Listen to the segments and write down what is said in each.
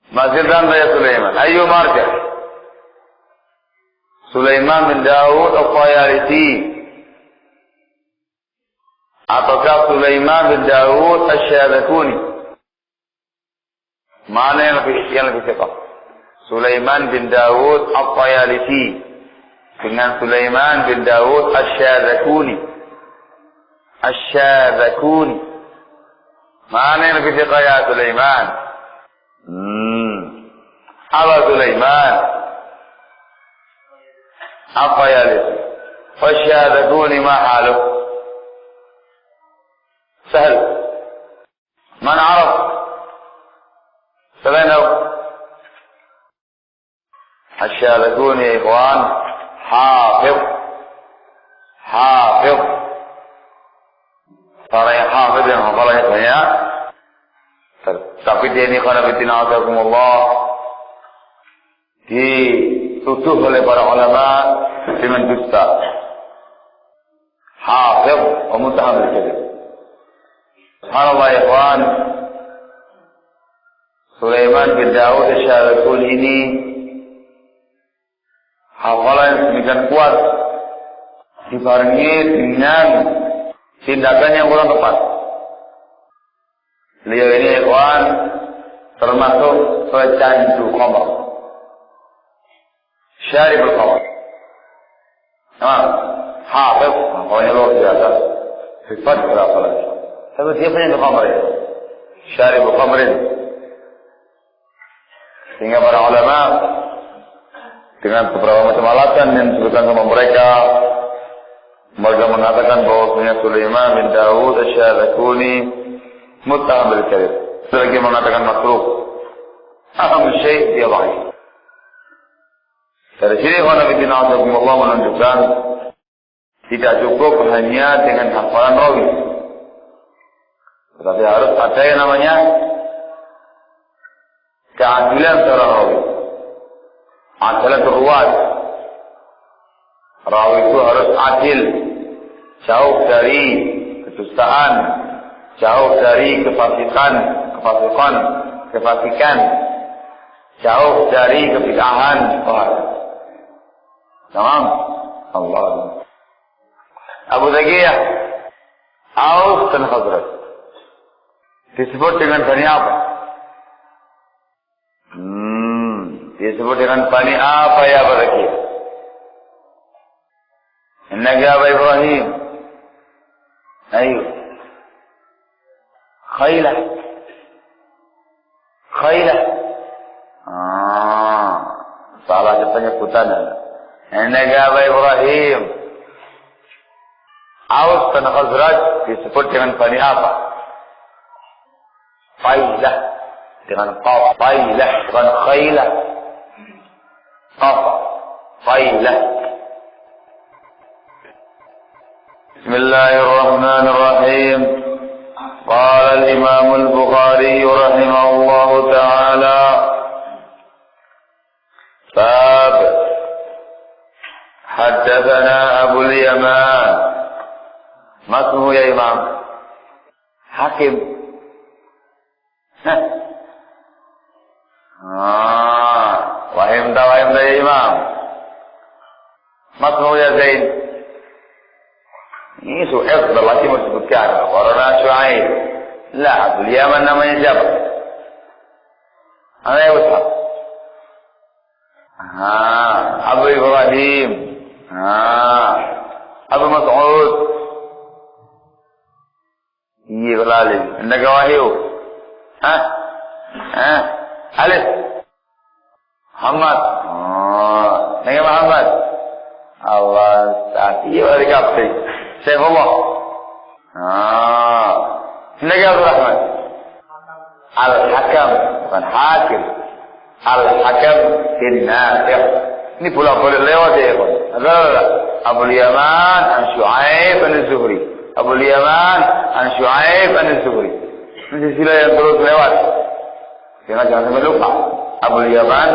Masih dan saya Sulaiman. Ayu marjah. Sulaiman bin Daud Al-Qayalisi. Ataukah Sulaiman bin Daud Asy-Syadzakuni? Mana yang lebih cepat? Sulaiman bin Daud Al-Qayalisi dengan Sulaiman bin Daud Asy-Syadzakuni. Asy-Syadzakuni. Mana yang lebih cepat ya Sulaiman? Apa Sulaiman? Al-Qayalisi. Asy-Syadzakuni ma haluh? سهل من عرف سلينا الشاذكون يا إخوان حافظ para yang hafid yang hafalahnya banyak tapi dia ini karena fitina azakumullah dituduh oleh para ulama dengan dusta hafid wa mutahamil kadzib. Subhanallah ya ikhwan, Sulaiman bin Daud Asy-Syadzakuni ini hafalan demikian kuat dibarengi dengan tindakan yang kurang tepat. Beliau ini ya ikhwan termasuk pecandu khamr, syaribul khamr. Hafiz, hafalnya luar biasa, sifat berhafalan. Tapi dia punya khamr ya. Syaribul khamrin. Sehingga para ulama dengan beberapa macam alasan yang disebutkan sama mereka mengatakan bahwa Sulaiman bin Daud Asy-Syadzakuni muttaham bil kadzib. Lagi mengatakan makruh. Aham syai' dia dhaif. Dari sini Nabi Allah menunjukkan tidak cukup hanya dengan hafalan rawi. Tetapi harus ada yang namanya keadilan seorang rawi. Adalah ruwat. Rawi itu harus adil, jauh dari kedustaan, jauh dari kefasikan, jauh dari kebid'ahan. Tamam? Allah. Abu Zakiyah, Aus dan Khazraj. Disebut dengan Bani apa? Disebut dengan Bani apa ya Abu Zakiyah? Innaka Abu Ibrahim. Ayo. Khailah. Salah penyebutan. Innaka Abu Ibrahim. Aus dan Khazraj disebut dengan Bani apa? Failah. Dengan qaf. Failah. Bukan khailah. Qaf. Failah. Bismillahirrahmanirrahim. Qala al-Imam al-Bukhari rahimahullahu ta'ala. Bab. Haddatsana Abu al-Yaman. Masmuhu ya Imam? Hakim. Wahim ya Imam. Masmuhu ya Zain. Ini Su'aib berlaki menyebutkan. Warna Syu'aib. Lah, Abu al-Yaman namanya siapa? Anak Ustaz. Abu Ibrahim. Abu Mas'ud. Iya berlalu. Innaka Wahyu. Alif. Muhammad. Innaka Muhammad. Allah Ta'ala. Iya berlalu kapti. Saifullah. Innaka Abdul Rahman. Al-Hakam. Bukan Hakim. Al-Hakam bin Nafi'. Ini bolak-balik lewat ya ikhwan. Abu al-Yaman an Syu'aib an Zuhri. Abu al-Yaman an Syu'aib an Zuhri. Ini silsilah yang terus lewat. Jangan sampai lupa. Abu al-Yaman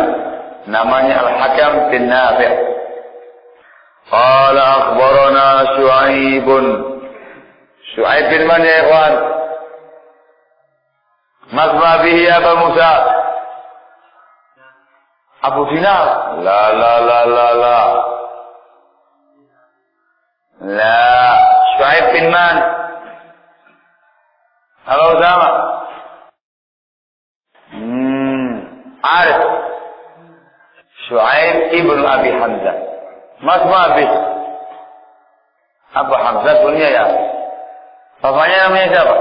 namanya Al-Hakam bin Nafi'. Qala akhbarana Syu'aib. Syu'aib bin man ya ikhwan? Masma bihi Abu Musa. Abu Dinar. La. Syuaib bin Man. Halo Usama. Arif. Syuaib ibn Abi Hamzah. Mas Abi. Abu Hamzah punya ya. Bapaknya namanya siapa?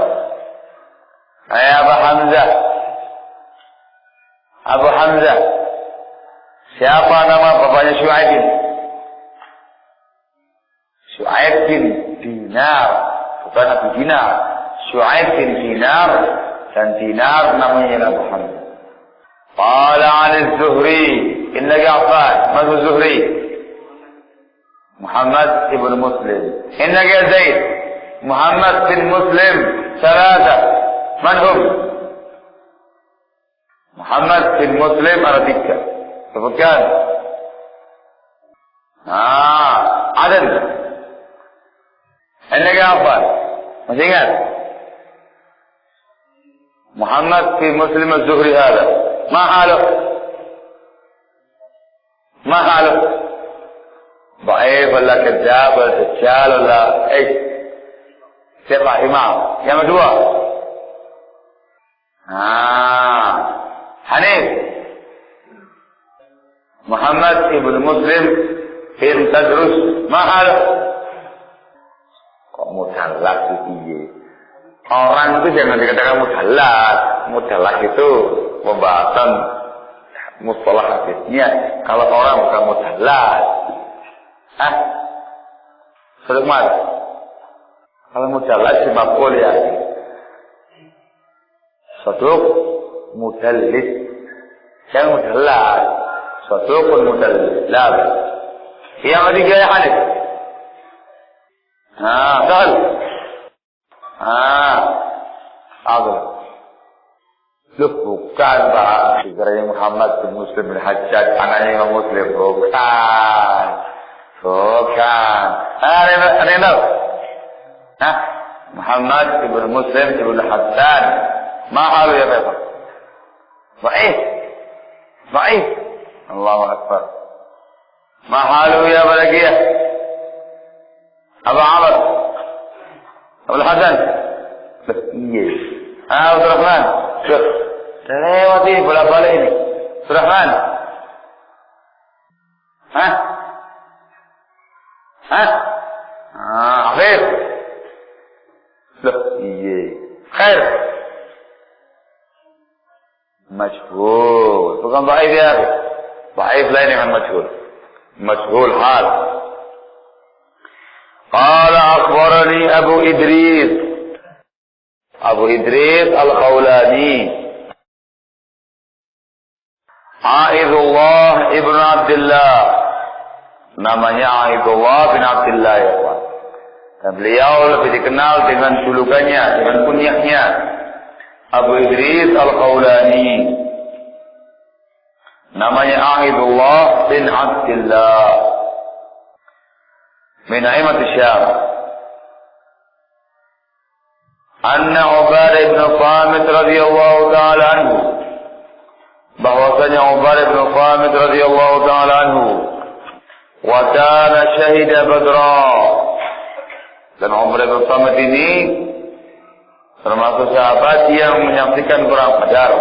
Abu Hamzah. Abu Hamzah. Siapa nama bapaknya Syuaib ini? Syuaib bin Dinar. Bukan Abu Dinar. Syuaib bin Dinar. Dan Dinar namanya Abu Hamzah. Qala 'an az-Zuhri. Inna Ja'far. Man az-Zuhri? Muhammad ibn Muslim. Inna Zaid. Muhammad bin Muslim. Salasa. Man hum? Muhammad bin Muslim ada 3. Sebutkan. Adan. Inna Ja'far. Masih ingat? Muhammad bin Muslim az-Zuhri hada. ما حاله ضعيف ولا كذاب ولا دجال ولا ايش ثقة إمام yang kedua Hanif Muhammad ibn Muslim bin Tadrus ما حاله kok mudallas itu orang itu jangan dikatakan mudallas itu pembahasan mustalah hadisnya. Kalau orang bukan mudallas, Sulaiman. Kalau mudallas si maf'ul ya. Saduq mudallis. Yang mudallas. Saduqun mudallis. Yang ketiga ya Hanif. Sahal. Abdul. Loh, bukan Pak. Dikiranya Muhammad bin Muslim bin Hajjaj, anaknya Imam Muslim. Bukan. Ada yang tahu? Muhammad bin Muslim bin Hassan. Mahal ya Pak. Baik. Allahu Akbar. Mahal ya lagi ya. Abu Amr. Abu Hasan. Iya. Abdul Rahman. Lewat ini, bola-bola ini. Surahman. Afif. Loh, iya. Khair. Majhul. Bukan baik ya. Baik lain dengan majhul. Majhul hal. Qala akhbarani Abu Idris. Abu Idris Al-Khawlani. Aidullah ibn Abdullah. Namanya Aidullah bin Abdullah ya Pak. Dan beliau lebih dikenal dengan julukannya, dengan kunyahnya Abu Idris Al-Khawlani. Namanya Aidullah bin Abdullah min Aimat Syam. Anna Ubadah ibn Samit radhiyallahu ta'ala anhu, bahwasanya Ubadah ibn Samit radhiyallahu ta'ala anhu wa kana syahida Badra, dan Ubadah ibn Samit ini termasuk sahabat yang menyaksikan perang Badar.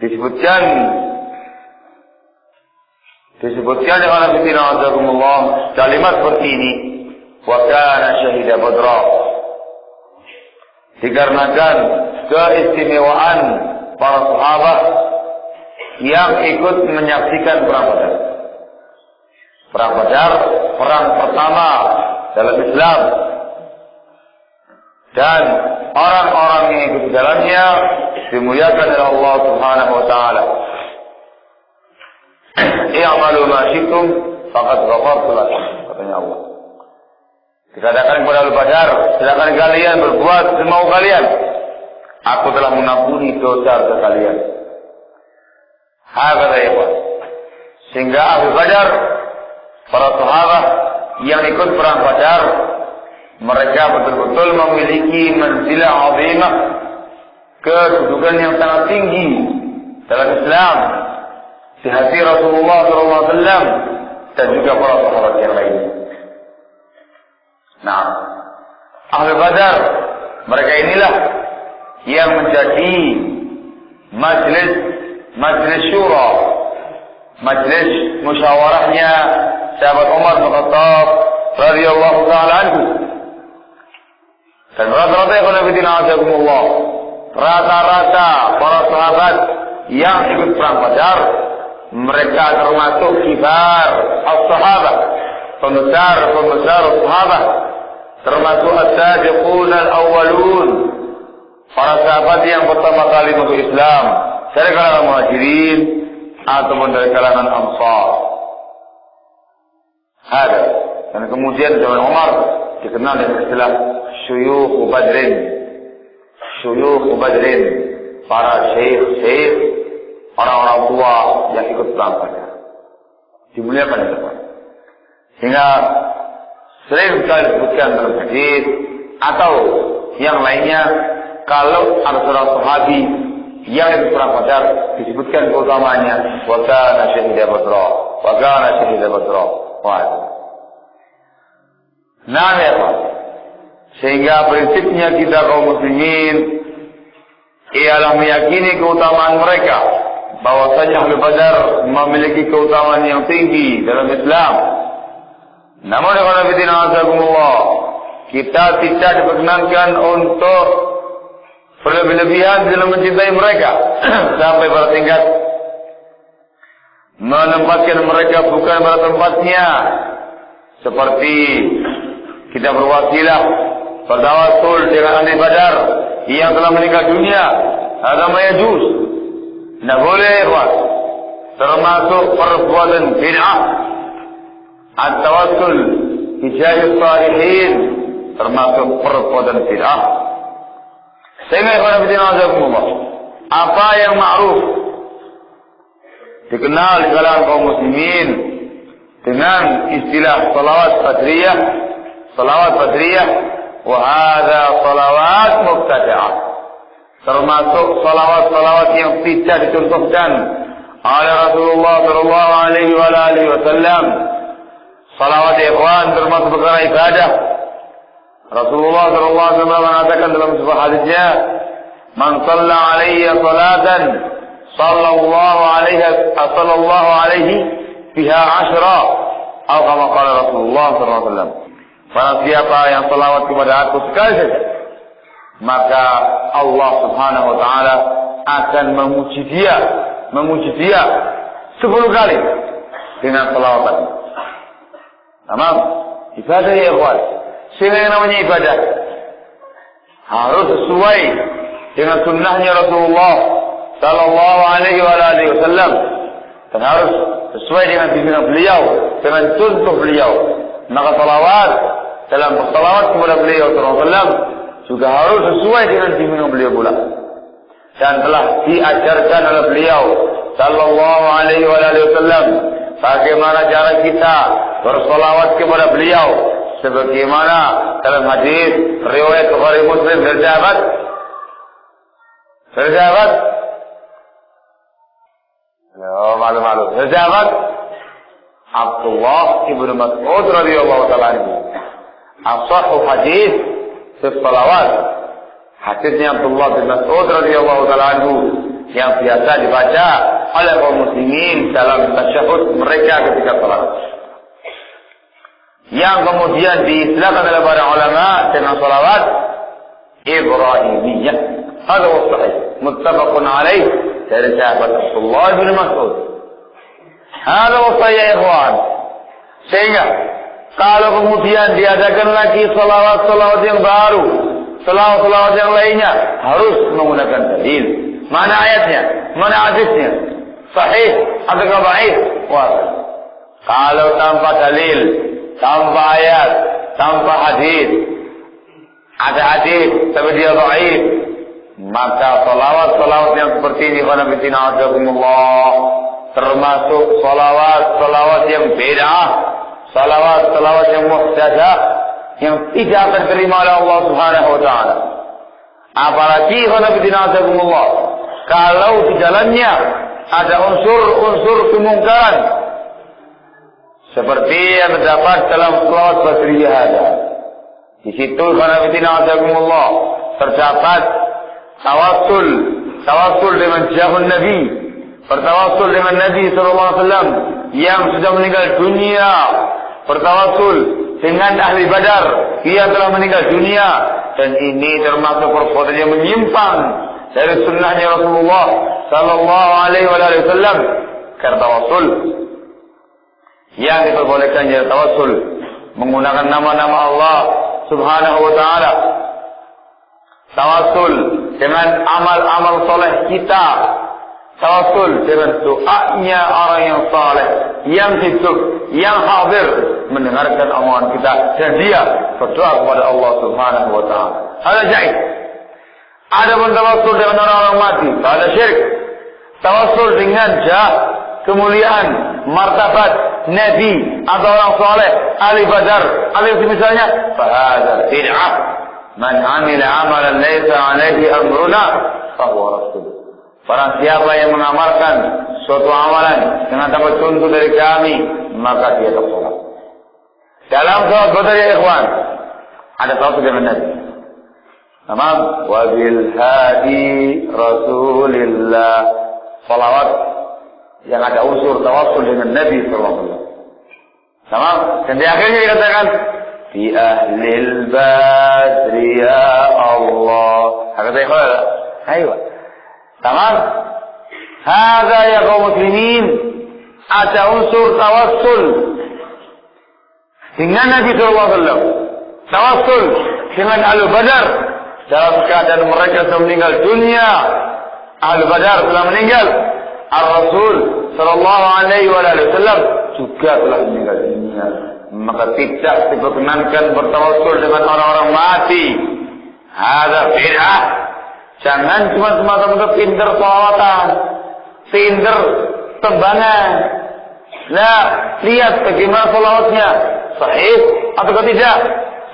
Disebutkan dengan Nabi Muhammad kalimat seperti ini, wa kana syahida Badra, dikarenakan keistimewaan para sahabat yang ikut menyaksikan perang Badar. Perang Badar, perang pertama dalam Islam, dan orang-orang yang ikut di dalamnya dimuliakan oleh Allah Subhanahu wa taala. I'malu ma syi'tum faqad ghafartu lakum, katanya Allah. Dikatakan kepada Abu Badar, silakan kalian berbuat semau kalian. Aku telah mengampuni dosa kalian. Hakata ya Pak. Sehingga Abu Badar, para sahabat yang ikut perang Badar, mereka betul-betul memiliki manzilah azimah, kedudukan yang sangat tinggi dalam Islam di hati Rasulullah SAW dan juga para sahabat yang lain. Nah, Ahlu Badar, mereka inilah yang menjadi majlis syura, majlis musyawarahnya sahabat Umar bin Khattab radhiyallahu taala anhu. Dan rata-rata para sahabat yang ikut perang Badar, mereka termasuk kibar as-sahabah, pembesar sahabat, termasuk as-sabiqun al-awwalun, para sahabat yang pertama kali masuk Islam dari kalangan Muhajirin ataupun dari kalangan Ansar. Ada. Dan kemudian zaman Umar dikenal dengan istilah Syuyukh Badrin, para syekh, orang-orang tua yang ikut perang Badar. Dimuliakan di depan. Sehingga sering sekali disebutkan dalam hadis atau yang lainnya, kalau ada seorang sahabi yang ikut perang Badar disebutkan keutamanya wa kana syahida Badra. Nah, ya Pak. Sehingga prinsipnya kita kaum muslimin ialah meyakini keutamaan mereka, bahwasanya Ahlu Badar memiliki keutamaan yang tinggi dalam Islam. Namun kita tidak diperkenankan untuk berlebih-lebihan dalam mencintai mereka sampai pada tingkat menempatkan mereka bukan pada tempatnya, seperti kita berwasilah bertawasul dengan ahli Badar yang telah meninggal dunia, agama Yajus. Tidak boleh, ikhwan. Termasuk perbuatan bid'ah. At-tawassul bijahis salihin, termasuk perbuatan bid'ah. Sehingga ikhwan fillah azakumullah, apa yang ma'ruf dikenal di kalangan kaum muslimin dengan istilah salawat badriyah, wa hadza salawat mubtada'ah, termasuk salawat yang tidak dicontohkan oleh Rasulullah sallallahu alaihi wasallam. Salawat ikhwan termasuk perkara ibadah. Rasulullah sallallahu alaihi wasallam mengatakan dalam sebuah hadisnya, "Man shalla alayya salatan sallallahu alaihi biha asyra," atau kama qala Rasulullah sallallahu alaihi wasallam. Barang siapa yang salawat kepada aku sekali saja, maka Allah Subhanahu wa taala akan memuji dia 10 kali dengan salawat. Tamam? Ibadah ya ikhwan. Sehingga yang namanya ibadah harus sesuai dengan sunnahnya Rasulullah sallallahu alaihi wasallam, dan harus sesuai dengan bimbingan beliau, dengan contoh beliau. Maka salawat, dalam bersalawat kepada beliau sallallahu alaihi wasallam juga harus sesuai dengan bimbingan beliau pula, dan telah diajarkan oleh beliau sallallahu alaihi wasallam bagaimana cara kita bersalawat kepada beliau, sebagaimana dalam hadis riwayat Bukhari Muslim dari sahabat malu-malu dari sahabat Abdullah ibnu Mas'ud radhiyallahu taala anhu. Ashahhu hadis fi salawat, hadisnya Abdullah bin Mas'ud radhiyallahu taala anhu yang biasa dibaca oleh kaum muslimin dalam tasyahud mereka ketika salat, yang kemudian diistilahkan oleh para ulama dengan salawat Ibrahimiyah. Hadza huwa sahih, muttafaqun alaih, dari sahabat Abdullah bin Mas'ud. Hadza huwa sahih ya ikhwan. Sehingga kalau kemudian diadakan lagi salawat-salawat yang baru, salawat-salawat yang lainnya, harus menggunakan dalil. Mana ayatnya? Mana hadisnya? Sahih atau dhaif? Kalau tanpa dalil, tanpa ayat, tanpa hadis, ada hadis tapi dia dhaif, maka salawat-salawat yang seperti ini termasuk salawat-salawat yang bid'ah, salawat-salawat yang muhdatsah, yang tidak akan diterima oleh Allah Subhanahu wa taala. Apalagi kalau di dalamnya ada unsur-unsur kemungkaran seperti yang terdapat dalam sholawat badriyah ada. Di situ terdapat tawassul dengan jahun Nabi, bertawassul dengan Nabi SAW yang sudah meninggal dunia, bertawassul dengan ahli Badar yang telah meninggal dunia, dan ini termasuk perbuatan yang menyimpang dari sunnahnya Rasulullah Sallallahu Alaihi Wasallam. Karena tawassul yang diperbolehkan jadi tawassul menggunakan nama-nama Allah Subhanahu Wa Taala, tawassul dengan amal-amal soleh kita, tawassul dengan doanya orang yang saleh, yang hidup, yang hadir mendengarkan omongan kita, dan dia berdoa kepada Allah Subhanahu Wa Taala. Ada jahit. Ada pun tawassul dengan orang-orang mati, ada syirik. Tawassul dengan kemuliaan, martabat Nabi atau orang saleh, ahli Badar, ahli misalnya, fahadha bid'ah. Man amila amalan laysa alaihi amruna fahuwa rasul. Barang siapa yang mengamalkan suatu amalan dengan tanpa contoh dari kami, maka dia tersalah. Dalam salat Badar ya ikhwan, ada tawassul dengan Nabi. Tamam, wa bil hadi Rasulillah. Salawat yang ada unsur tawassul dengan Nabi sallallahu alaihi wasallam. Tamam, dan di akhirnya dikatakan fi ahlil badri ya Allah. Hakata ikhwan. Ayo. Tamam. Hadza ya kaum muslimin, ada unsur tawassul dengan Nabi sallallahu alaihi wasallam. Tawassul dengan ahli Badar dalam keadaan mereka sudah meninggal dunia. Ahli Badar telah meninggal. Ar-Rasul sallallahu alaihi wasallam juga telah meninggal dunia. Maka tidak diperkenankan bertawassul dengan orang-orang mati. Hadza bid'ah. Jangan cuma semata-mata pinter sholawatan, pinter tembangan. Nah, lihat bagaimana sholawatnya, sahih atau tidak,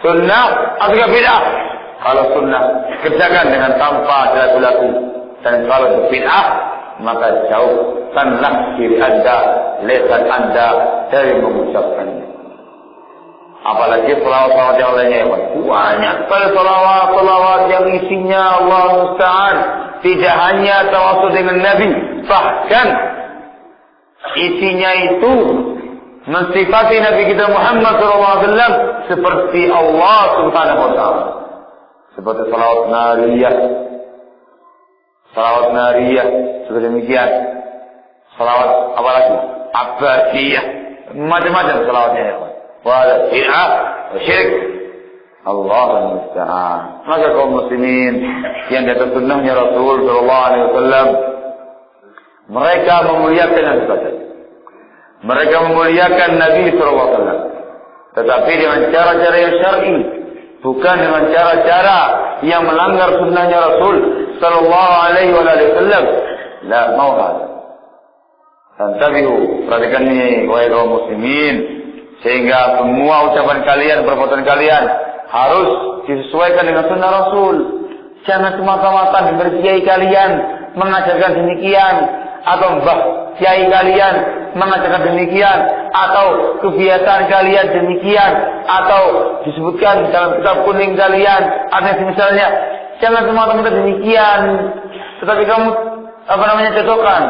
sunnah atau bid'ah. Kalau sunnah, kerjakan dengan tanpa ragu-ragu. Dan kalau bid'ah, maka jauhkanlah diri Anda, lisan Anda dari mengucapkannya. Apalagi selawat-selawat yang lainnya ya, banyak sekali selawat yang isinya Allah Musta'an. Tidak hanya tawassul dengan Nabi, bahkan isinya itu mensifati Nabi kita Muhammad SAW seperti Allah Subhanahu Wa Taala. Seperti selawat nariyah, seperti demikian. Selawat apalagi? Abbasiyah, macam-macam selawatnya ya. Wala bid'ah wa syirik. Allahul musta'an. Maka kaum muslimin yang di atas sunnahnya Rasul sallallahu alaihi wasallam, mereka memuliakan ibadah. Mereka memuliakan Nabi sallallahu alaihi wasallam, tetapi dengan cara-cara yang syar'i, bukan dengan cara-cara yang melanggar sunnahnya Rasul sallallahu alaihi wasallam. La mauhad. Tantabihu, perhatikan ini wahai kaum muslimin, sehingga semua ucapan kalian, perbuatan kalian harus disesuaikan dengan sunnah Rasul. Jangan semata-mata dengar kiai kalian mengajarkan demikian, atau mbah kiai kalian mengajarkan demikian, atau kebiasaan kalian demikian, atau disebutkan dalam kitab kuning kalian, ada misalnya. Jangan semata-mata demikian, tetapi kamu cocokkan,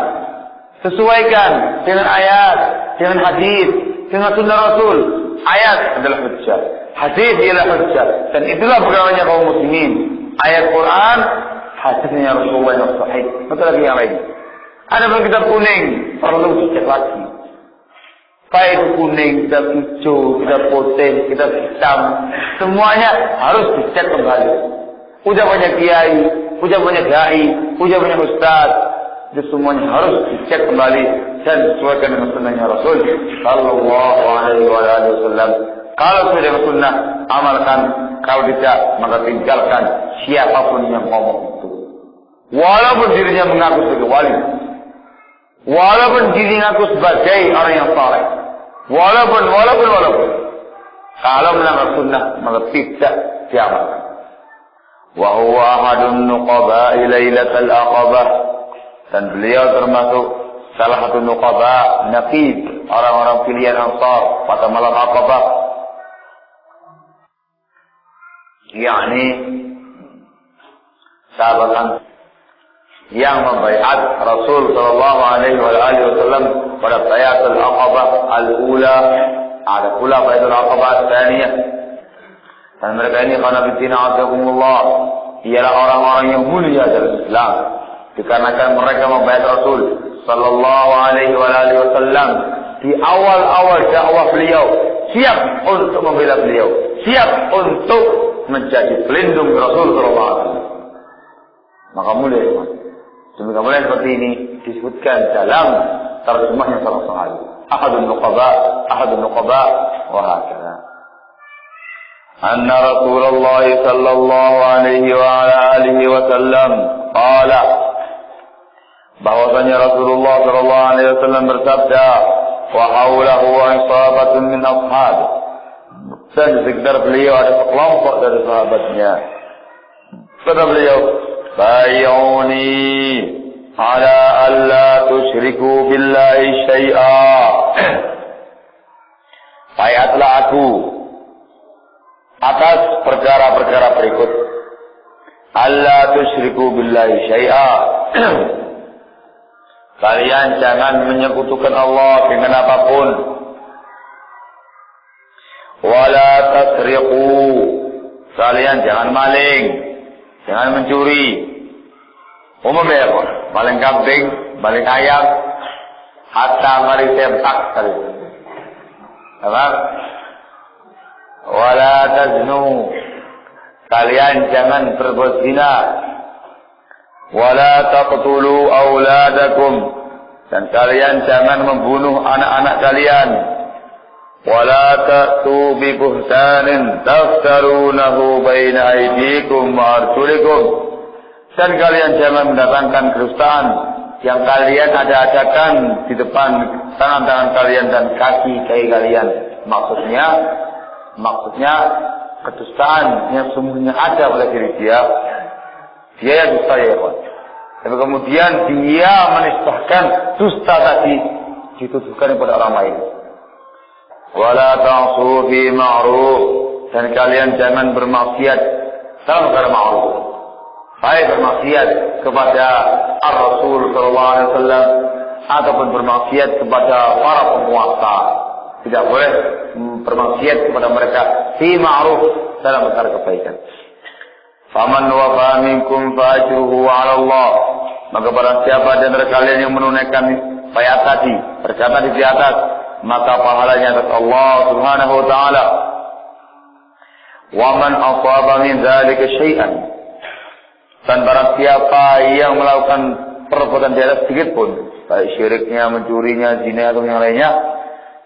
sesuaikan dengan ayat, dengan hadis, dengan sunnah Rasul. Ayat adalah hujjah, hadis ialah hujjah, dan itulah perkawaannya kaum muslimin. Ayat Quran, hadisnya Rasulullah yang sahih. Betul lagi yang lain. Ada pun kitab kuning, perlu dicek lagi. Baik kuning, kitab hijau, kitab putih, kitab hitam, semuanya harus dicek kembali. Ucapannya kiai, ucapannya dai, ucapannya ustaz, itu semuanya harus dicek kembali dan sesuaikan dengan sunnahnya Rasul sallallahu alaihi wasallam. Kalau sudah dengan sunnah, amalkan. Kalau tidak, maka tinggalkan siapapun yang ngomong itu. Walaupun dirinya mengaku sebagai wali, walaupun dirinya mengaku sebagai orang yang saleh, walaupun kalau melanggar sunnah, maka tidak diamalkan. Wa huwa ahadun nuqaba'i lailatul aqabah. Dan beliau termasuk salah satu nuqaba, naqib, orang-orang pilihan Ansar pada malam Aqabah. yakni sahabat yang membaiat Rasul sallallahu alaihi wasallam pada bayatul Aqabah al-ula, ada pula bayatul Aqabah al-tsaniyah. Dan mereka ini qanabitina azakumullah, ialah orang-orang yang mulia dalam Islam, dikarenakan mereka membaiat Rasul sallallahu alaihi wasallam di awal-awal dakwah beliau, siap untuk membela beliau, siap untuk menjadi pelindung Rasul sallallahu alaihi wasallam. Maka mulia, demikian mulia seperti ini disebutkan dalam terjemahnya salah sahabat. Ahadun nuqaba wa hakadha. Anna Rasulullah sallallahu alaihi wa ala alihi wasallam qala, bahwasanya Rasulullah sallallahu alaihi wasallam bersabda, wa haulahu isabatun min ashab, dan di sekitar beliau ada sekelompok dari sahabatnya. Kata beliau, bayuni ala alla tusyriku billahi syai'a, bayatlah aku atas perkara-perkara berikut. Alla tusyriku billahi syai'a, kalian jangan menyekutukan Allah dengan apapun. Wala tasriqu, kalian jangan maling, jangan mencuri. Umum ya, maling kambing, maling ayam, hatta mari tempak kali. Apa? Wala taznu, kalian jangan berbuat zina. Wala taqtulu auladakum, dan kalian jangan membunuh anak-anak kalian. Wala ta'tu bi buhtanin taftarunahu baina aydikum wa arjulikum, dan kalian jangan mendatangkan kedustaan yang kalian ada-adakan di depan tangan-tangan kalian dan kaki-kaki kalian. Maksudnya kedustaan yang sungguhnya ada pada diri dia yang dusta, ya kawan. Tapi kemudian dia menisbahkan dusta tadi ditujukan kepada orang lain. Wala ta'su fi ma'ruf, dan kalian jangan bermaksiat dalam perkara ma'ruf. Baik bermaksiat kepada Ar-Rasul sallallahu alaihi wasallam ataupun bermaksiat kepada para penguasa. Tidak boleh bermaksiat kepada mereka fi ma'ruf, dalam perkara kebaikan. Faman wafa minkum fa'ajruhu 'ala Allah, maka barang siapa di antara kalian yang menunaikan bayat tadi, berkata di atas, maka pahalanya atas Allah Subhanahu wa taala. Wa man asaba min dzalika syai'an, dan barang siapa yang melakukan perbuatan di atas sedikit pun, baik syiriknya, mencurinya, zina atau yang lainnya,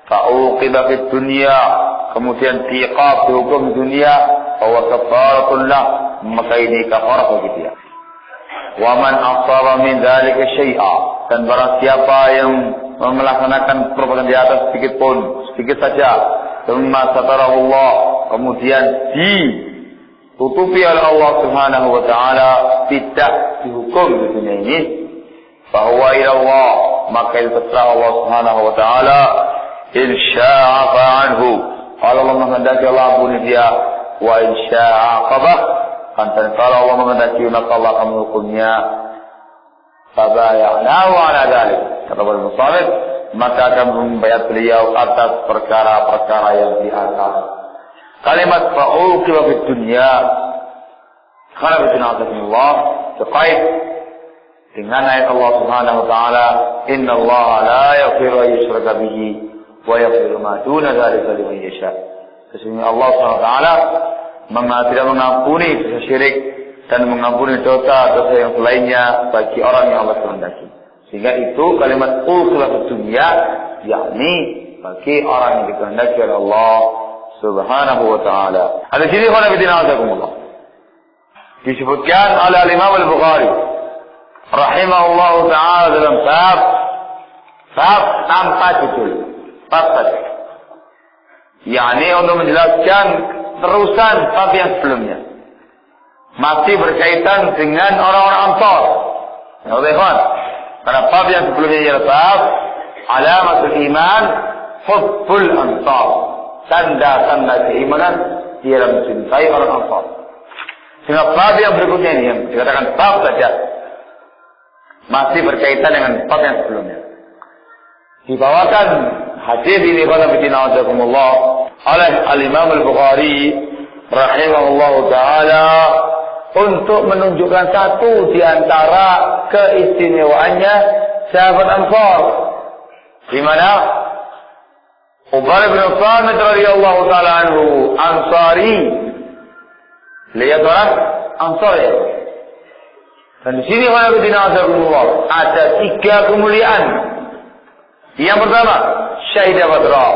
fa'uqiba fid dunya, kemudian diiqab, dihukum dunia, bahwa kafaratun lah, maka ini kafarah bagi dia. Wa man asaba min dzalika syai'a, dan barang siapa yang melaksanakan perbuatan di atas sedikit pun, sedikit saja, tsumma satarahu Allah, kemudian ditutupi oleh Allah Subhanahu wa taala, tidak dihukum di dunia ini, bahwa ila Allah, maka itu terserah Allah Subhanahu wa taala. Insya'a fa'anhu, kalau Allah menghendaki Allah ampuni dia, wa insya'a qabah, dan kalau Allah menghendaki maka Allah akan menghukumnya. Fabaya'nahu 'ala dzalik, kata al-musannif, maka akan membayar beliau atas perkara-perkara yang di atas. Kalimat fa'uqiba fid dunya, karena Allah terkait dengan ayat Allah Subhanahu wa taala, inna Allah la yaghfiru an yushraka bihi wa yaghfiru ma duna dzalika liman yasha. Sesungguhnya Allah Subhanahu wa taala tidak mengampuni dosa syirik dan mengampuni dosa-dosa yang lainnya bagi orang yang Allah kehendaki. Sehingga itu kalimat uqiba fid dunya, yakni bagi orang yang dikehendaki oleh Allah Subhanahu wa taala. Ada sini khana bidina azakumullah, disebutkan oleh Imam Al-Bukhari rahimahullah taala dalam bab tanpa judul, bab saja, yakni untuk menjelaskan terusan bab yang sebelumnya, masih berkaitan dengan orang-orang Ansar Nah, karena bab yang sebelumnya ialah bab alamatul iman hubbul ansar. Tanda-tanda keimanan ialah mencintai orang Ansar. Sehingga bab yang berikutnya ini yang dikatakan bab saja masih berkaitan dengan bab yang sebelumnya. Dibawakan hadis ini Allah oleh Al-Imam Al-Bukhari rahimahullah taala untuk menunjukkan satu di antara keistimewaannya sahabat Ansar, di mana Ubadah bin Samit radhiyallahu taala anhu Ansari, lihat orang Ansar ya. Dan di sini ada 3 kemuliaan. Yang pertama, Syahidah Badra.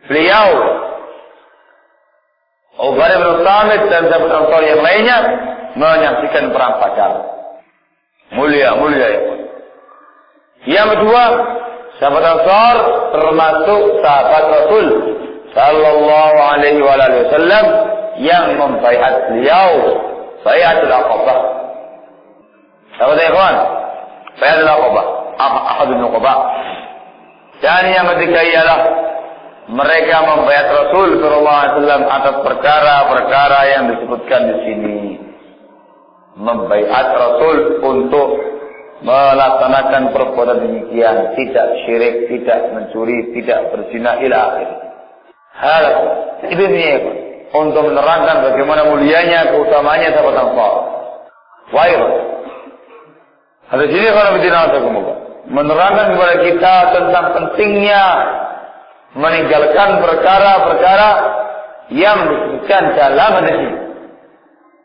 Beliau Ubadah bin Samit dan sahabat Ansar yang lainnya menyaksikan perang Badar. Mulia ya. Yang kedua, sahabat Ansar termasuk sahabat Rasul sallallahu alaihi wasallam yang membaiat beliau baiatul Aqabah. Sahabat ikhwan, baiatul Aqabah, ahadun Aqabah. Dan yang ketiga ialah mereka membaiat Rasul sallallahu alaihi wasallam atas perkara-perkara yang disebutkan di sini. Membaiat Rasul untuk melaksanakan perbuatan demikian, tidak syirik, tidak mencuri, tidak berzina ila akhir. Hal itu nih untuk menerangkan bagaimana mulianya, keutamanya sahabat Ansar. Wair. Hadis ini menerangkan kepada kita tentang pentingnya meninggalkan perkara-perkara yang disebutkan dalam hadis ini.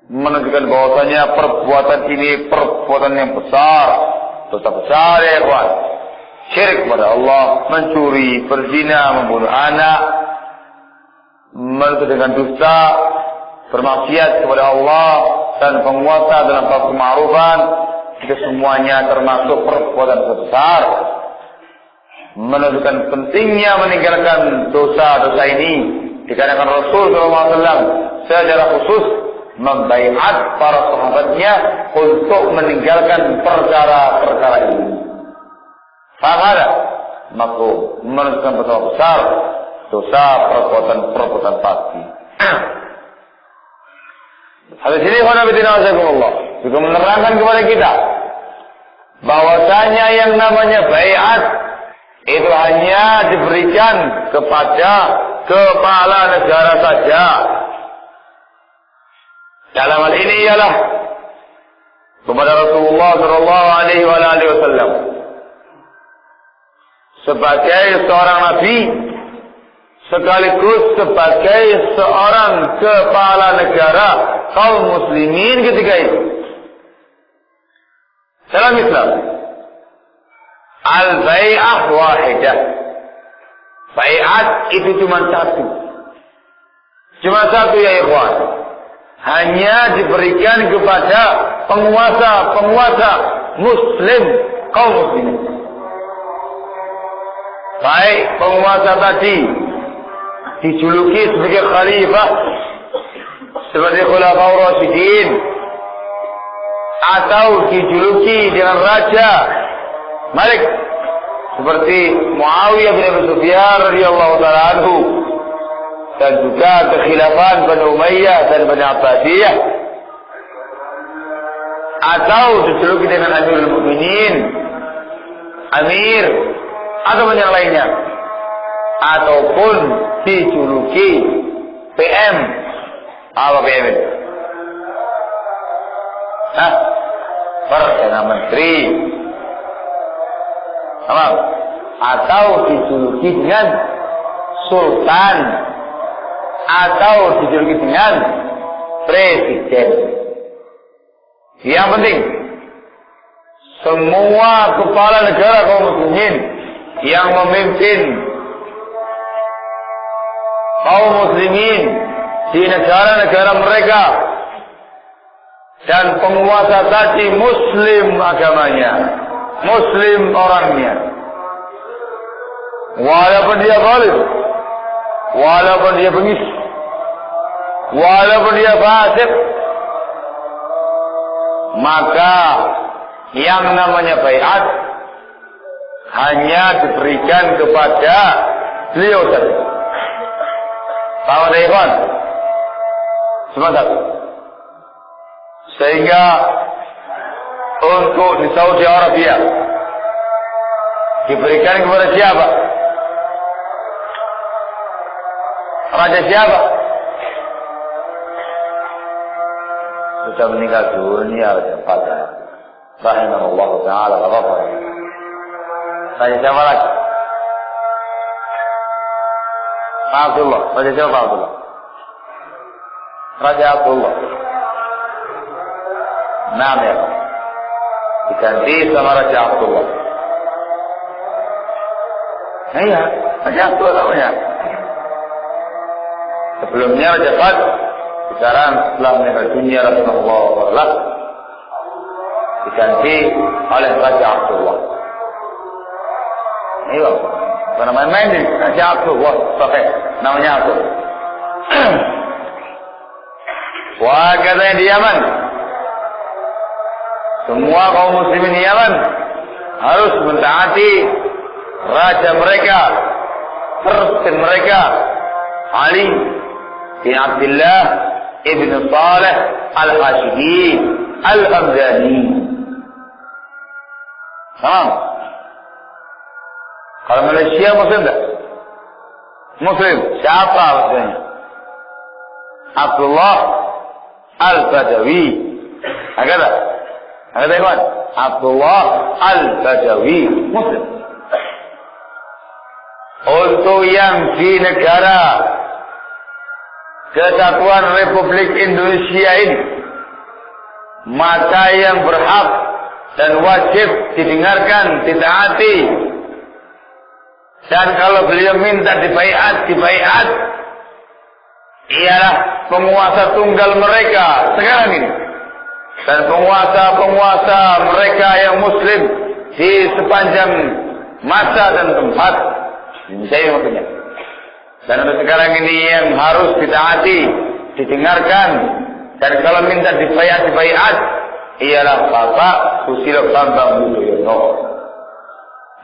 Menunjukkan bahwasanya perbuatan ini perbuatan yang besar, dosa besar ya kawan. Syirik kepada Allah, mencuri, berzina, membunuh anak, menutup dengan dusta, bermaksiat kepada Allah dan penguasa dalam bab kema'rufan, itu semuanya termasuk perbuatan besar. Menunjukkan pentingnya meninggalkan dosa-dosa ini dikarenakan Rasul SAW secara khusus membaiat para sahabatnya untuk meninggalkan perkara-perkara ini. Fahada makruh, menunjukkan dosa besar, dosa perbuatan pasti. Hadis ini Allah juga menerangkan kepada kita bahwasanya yang namanya baiat itu hanya diberikan kepada kepala negara saja. Dalam hal ini ialah kepada Rasulullah sallallahu alaihi wasallam sebagai seorang nabi sekaligus sebagai seorang kepala negara kaum muslimin ketika itu. Dalam Islam al-bai'ah wahidah. Bai'at itu cuma satu. Cuma satu ya ikhwan. Hanya diberikan kepada penguasa muslim kaum muslimin. Baik penguasa tadi dijuluki sebagai khalifah seperti Khulafaur Rasyidin, atau dijuluki dengan raja Malik seperti Muawiyah bin Abi Sufyan radhiyallahu taala anhu, dan juga kekhilafan Bani Umayyah dan Bani Abbasiyah, atau dijuluki dengan Amirul Mukminin, Amir, atau yang lainnya, ataupun dijuluki PM. Apa PM itu? Perdana Menteri. Apa? Atau dijuluki dengan Sultan, atau dijuluki dengan Presiden. Yang penting semua kepala negara kaum muslimin yang memimpin kaum muslimin di negara-negara mereka dan penguasa tadi muslim agamanya, muslim orangnya, walaupun dia zalim, walaupun dia bengis, walaupun dia fasik, maka Yang namanya baiat hanya diberikan kepada beliau saja. Paham ya, ikhwan? Sebentar. Sehingga untuk di Saudi Arabia diberikan kepada siapa? Raja siapa? Sudah meninggal dunia pada rahimahullah ta'ala wa ghafar. Raja siapa lagi? Abdullah. Raja siapa Abdullah? Raja Abdullah. Nama ya. Diganti sama Raja Abdullah. Iya, Raja Abdullah namanya. Sebelumnya Raja Fad. Sekarang setelah meninggal dunia Rasulullah diganti oleh Raja Abdullah. Iya, bukan main-main ini. Raja Abdullah, pakai namanya Abdullah. Wah, katanya di Yaman. Semua kaum muslimin di Yaman harus mentaati raja mereka, presiden mereka, Ali bin Abdullah ibn Saleh al-Hashimi al-Hamdani. Paham? Kalau Malaysia Muslim tak? Muslim. Siapa maksudnya? Abdullah al-Badawi. Agak tak? Agak tak, kawan? Abdullah al-Badawi. Muslim. Untuk yang di negara Kesatuan Republik Indonesia ini, maka yang berhak dan wajib didengarkan, ditaati. Dan kalau beliau minta dibaiat, ialah penguasa tunggal mereka sekarang ini. Dan penguasa-penguasa mereka yang muslim di sepanjang masa dan tempat. Saya maksudnya. Dan untuk sekarang ini yang harus ditaati, didengarkan. Dan kalau minta dibaiat, ialah Bapak Susilo Bambang Yudhoyono.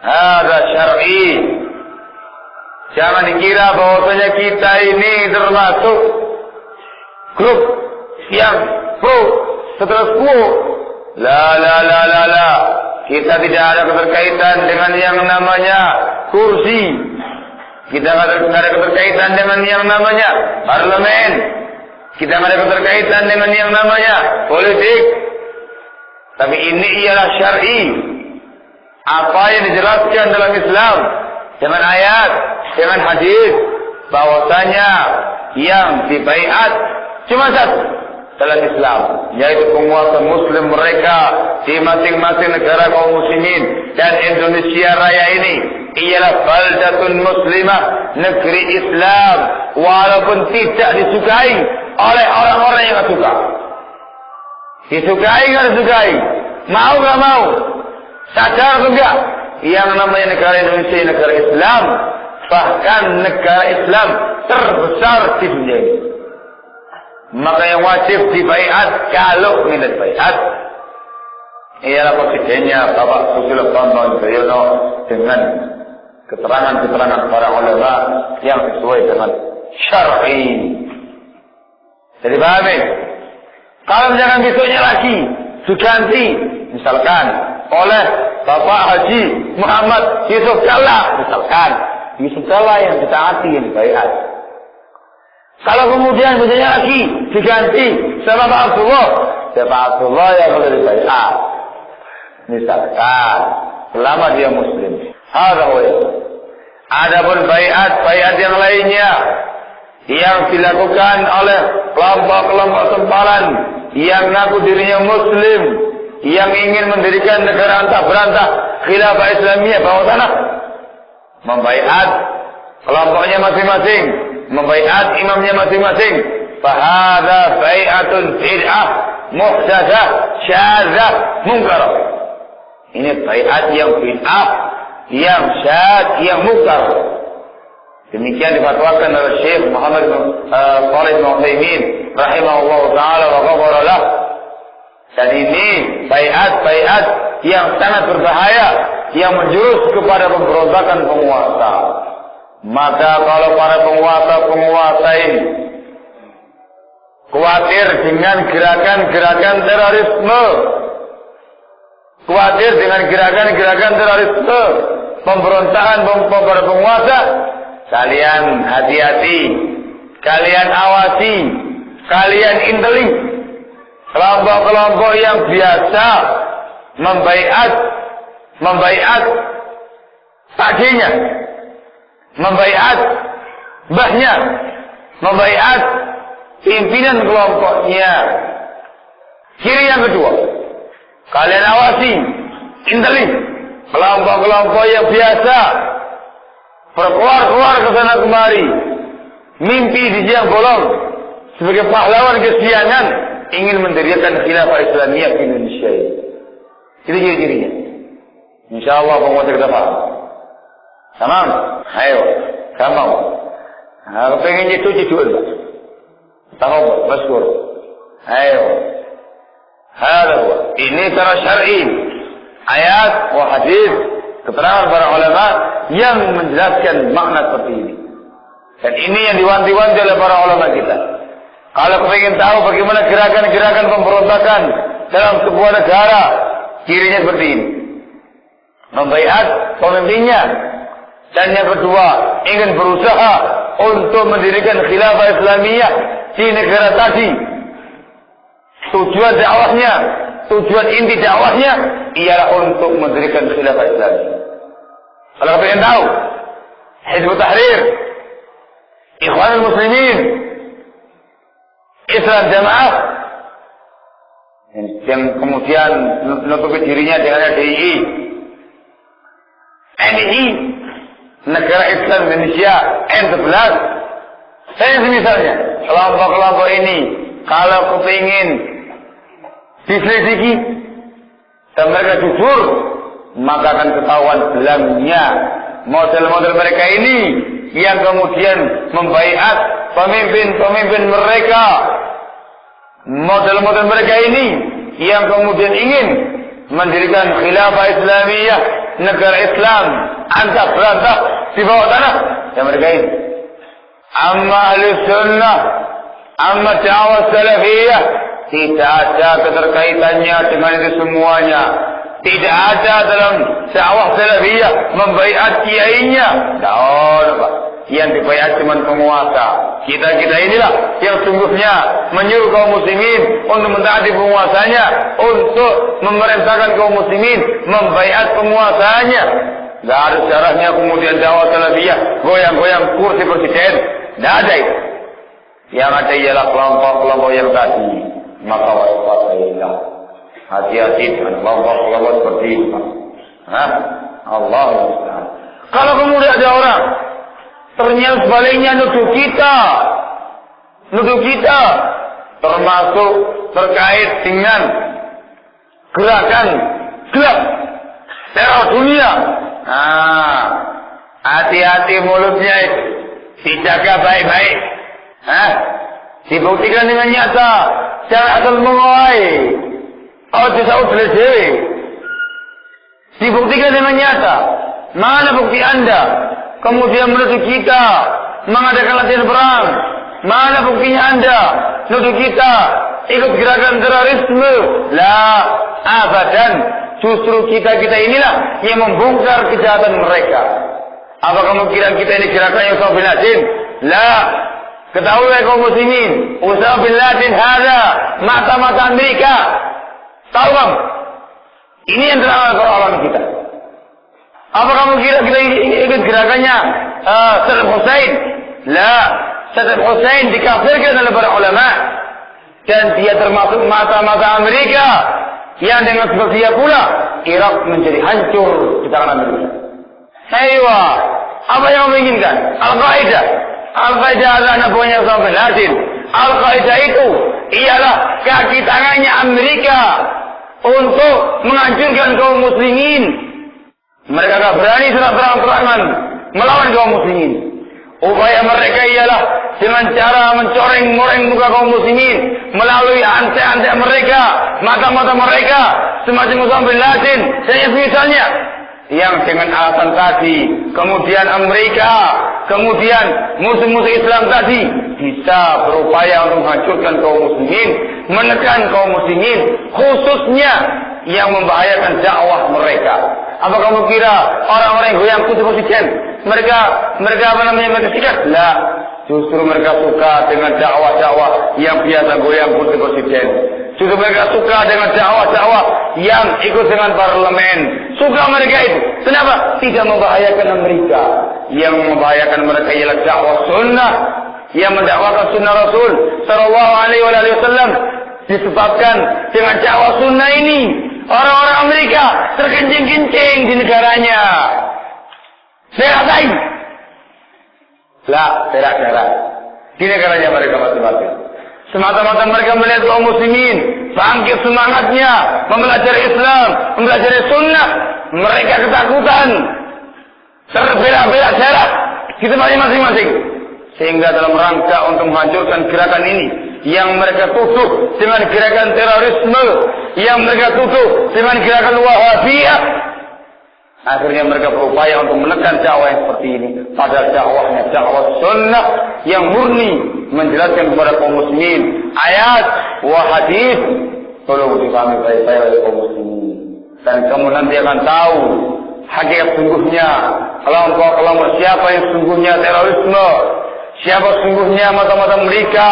Ada syar'i. Jangan dikira bahwasanya kita ini termasuk grup yang pro status quo. La. Kita tidak ada keterkaitan dengan yang namanya kursi. Kita tidak ada keterkaitan dengan yang namanya parlemen. Kita tidak ada keterkaitan dengan yang namanya politik. Tapi ini ialah syar'i. Apa yang dijelaskan dalam Islam dengan ayat, dengan hadis, bahwasanya yang dibaiat cuma satu dalam Islam, yaitu penguasa muslim mereka di masing-masing negara kaum muslimin. Dan Indonesia Raya ini ialah baldatun muslimah, negeri Islam, walaupun tidak disukai oleh orang-orang yang tidak suka. Disukai nggak disukai, mau nggak mau, sadar atau enggak, yang namanya negara Indonesia negara Islam, bahkan negara Islam terbesar di dunia ini. Maka yang wajib dibaiat, kalau minta dibaiat, ialah presidennya Bapak Susilo Bambang Yudhoyono dengan keterangan-keterangan para ulama yang sesuai dengan syar'i. Jadi paham ini? Kalau misalkan besoknya lagi diganti, misalkan oleh Bapak Haji Muhammad Yusuf Kalla, misalkan Yusuf Kalla yang ditaati, yang dibaiat. Kalau kemudian besoknya lagi diganti sama Pak Abdullah yang boleh dibaiat. Misalkan selama dia muslim. Adapun baiat yang lainnya yang dilakukan oleh kelompok-kelompok sempalan yang ngaku dirinya muslim, yang ingin mendirikan negara antah berantah khilafah Islamiyah bawah tanah, membaiat kelompoknya masing-masing, membaiat imamnya masing-masing. Fahadha bai'atun bid'ah muhdatsah syadzah munkarah. Ini baiat yang bid'ah, yang syadz, yang munkar. Demikian difatwakan oleh Syekh Muhammad Shalih bin Utsaimin rahimahullah taala wa ghafara lah. Dan ini baiat yang sangat berbahaya, yang menjurus kepada pemberontakan penguasa. Maka kalau para penguasa ini khawatir dengan gerakan-gerakan terorisme, khawatir dengan gerakan-gerakan terorisme, pemberontakan para penguasa, kalian hati-hati, kalian awasi, kalian inteli kelompok-kelompok yang biasa membaiat pakjinya, membaiat mbahnya, membaiat pimpinan kelompoknya. Ciri yang kedua, kalian awasi, inteli kelompok-kelompok yang biasa berkeluar ke sana kemari, mimpi di siang bolong sebagai pahlawan kesiangan, ingin mendirikan khilafah Islamiyah di Indonesia ini. Itu ciri-cirinya. InsyaAllah penguasa kita paham. Tamam? Ayo, gampang. Nah, pengen itu judul. Taqabbal, masykur. Ayo. Ini secara syar'i, ayat wa hadis, keterangan para ulama yang menjelaskan makna seperti ini. Dan ini yang diwanti-wanti oleh para ulama kita. Kalau ingin tahu bagaimana gerakan-gerakan pemberontakan dalam sebuah negara, cirinya seperti ini. Membaiat pemimpinnya. Dan yang kedua, ingin berusaha untuk mendirikan khilafah Islamiyah di negara tadi. Tujuan dakwahnya, tujuan inti dakwahnya ialah untuk mendirikan khilafah Islamiyah. Kalau ingin tahu, Hizbut Tahrir, Ikhwanul Muslimin, Islam Jamaah, yang kemudian menutupi dirinya dengan DII, NII, Negara Islam Indonesia, N11, saya misalnya, kelompok-kelompok ini, kalau kepingin diselidiki dan mereka jujur, maka akan ketahuan belangnya model-model mereka ini yang kemudian membaiat pemimpin-pemimpin mereka, model-model mereka ini yang kemudian ingin mendirikan khilafah Islamiyah, negara Islam antah berantah di bawah tanah, yang mereka ini. Amma ahli sunnah, amma dakwah salafiyah, tidak ada keterkaitannya dengan itu semuanya. Tidak ada dalam dakwah salafiyah membaiat kiainya. Pak. Yang dibaiat cuma penguasa. Kita inilah yang sungguhnya menyuruh kaum muslimin untuk mentaati penguasanya, untuk memerintahkan kaum muslimin membaiat penguasanya. Tidak ada caranya kemudian dakwah salafiyah goyang-goyang kursi presiden. Tidak ada itu. Yang ada ialah kelompok-kelompok yang tadi. Maka waspadailah. Hati-hati dengan kelompok-kelompok seperti itu. Allah. Kalau kemudian ada orang ternyata sebaliknya nuduh kita termasuk terkait dengan gerakan gelap teror dunia. Hati-hati mulutnya itu, dijaga baik-baik. Dibuktikan dengan nyata, jangan asal menguai. Tidak belajar. Dibuktikan dengan nyata. Mana bukti Anda kemudian menuduh kita mengadakan latihan perang? Mana buktinya Anda menuduh kita ikut gerakan terorisme? La abadan. Justru kita inilah yang membongkar kejahatan mereka. Apa kamu kira kita ini gerakan yang Osama bin Laden? La. Ketahui kaum muslimin, Osama bin Laden ada mata-mata Amerika. Tahu kamu? Ini yang terang oleh kita. Apa kamu kira kita ikut gerakannya Saddam Hussein? La. Saddam Hussein dikafirkan oleh para ulama. Dan dia termasuk mata-mata Amerika. Yang dengan sebab dia pula Irak menjadi hancur di tangan Amerika. Aywa, apa yang kamu inginkan? Al-Qaeda. Al-Qaeda adalah anak buahnya Osama bin Laden. Al-Qaeda itu ialah kaki tangannya Amerika untuk menghancurkan kaum muslimin. Mereka tak berani serang-terangan melawan kaum muslimin. Upaya mereka ialah dengan cara mencoreng-moreng muka kaum muslimin melalui antek-antek mereka, mata-mata mereka, semacam Osama bin Laden dan yang misalnya, yang dengan alasan tadi, kemudian Amerika, kemudian musuh-musuh Islam tadi bisa berupaya untuk menghancurkan kaum muslimin, menekan kaum muslimin, khususnya yang membahayakan dakwah mereka. Apa kamu kira orang-orang yang goyang kutub presiden mereka apa namanya, mereka sikat? Lah, justru mereka suka dengan dakwah-dakwah yang biasa goyang kutub presiden. Justru mereka suka dengan dakwah-dakwah yang ikut dengan parlemen. Suka mereka itu. Kenapa? Tidak membahayakan Amerika. Yang membahayakan mereka ialah dakwah sunnah, yang mendakwakan sunnah Rasul Sallallahu Alaihi Wasallam. Disebabkan dengan dakwah sunnah ini, orang-orang Amerika terkencing-kencing di negaranya. Saya rasain. Lah, berak-berak di negaranya mereka masing-masing. Semata-mata mereka melihat kaum muslimin bangkit semangatnya mempelajari Islam, mempelajari sunnah. Mereka ketakutan, terbelah-belah darah di tempatnya masing-masing. Sehingga dalam rangka untuk menghancurkan gerakan ini, yang mereka tuduh dengan gerakan terorisme, yang mereka tuduh dengan gerakan Wahabiyah, akhirnya mereka berupaya untuk menekan dakwah yang seperti ini. Padahal dakwahnya dakwah sunnah yang murni, menjelaskan kepada kaum muslimin ayat wa hadis. Tolong dipahami baik-baik oleh kaum muslimin, dan kamu nanti akan tahu hakikat sungguhnya kelompok-kelompok siapa yang sungguhnya terorisme, siapa sungguhnya mata-mata mereka,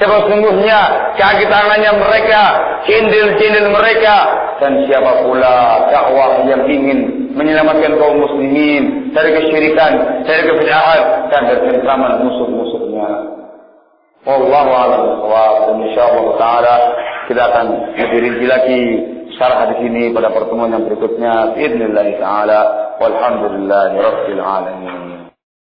siapa sungguhnya kaki tangannya mereka, cindil-cindil mereka, dan siapa pula dakwah yang ingin menyelamatkan kaum muslimin dari kesyirikan, dari kebid'ahan, dan dari keselamatan musuh-musuhnya. Wallahu a'lam bishawab. Dan insyaallah taala kita akan lebih rinci lagi syarah di sini pada pertemuan yang berikutnya. Bismillah taala. Walhamdulillahirabbil alamin.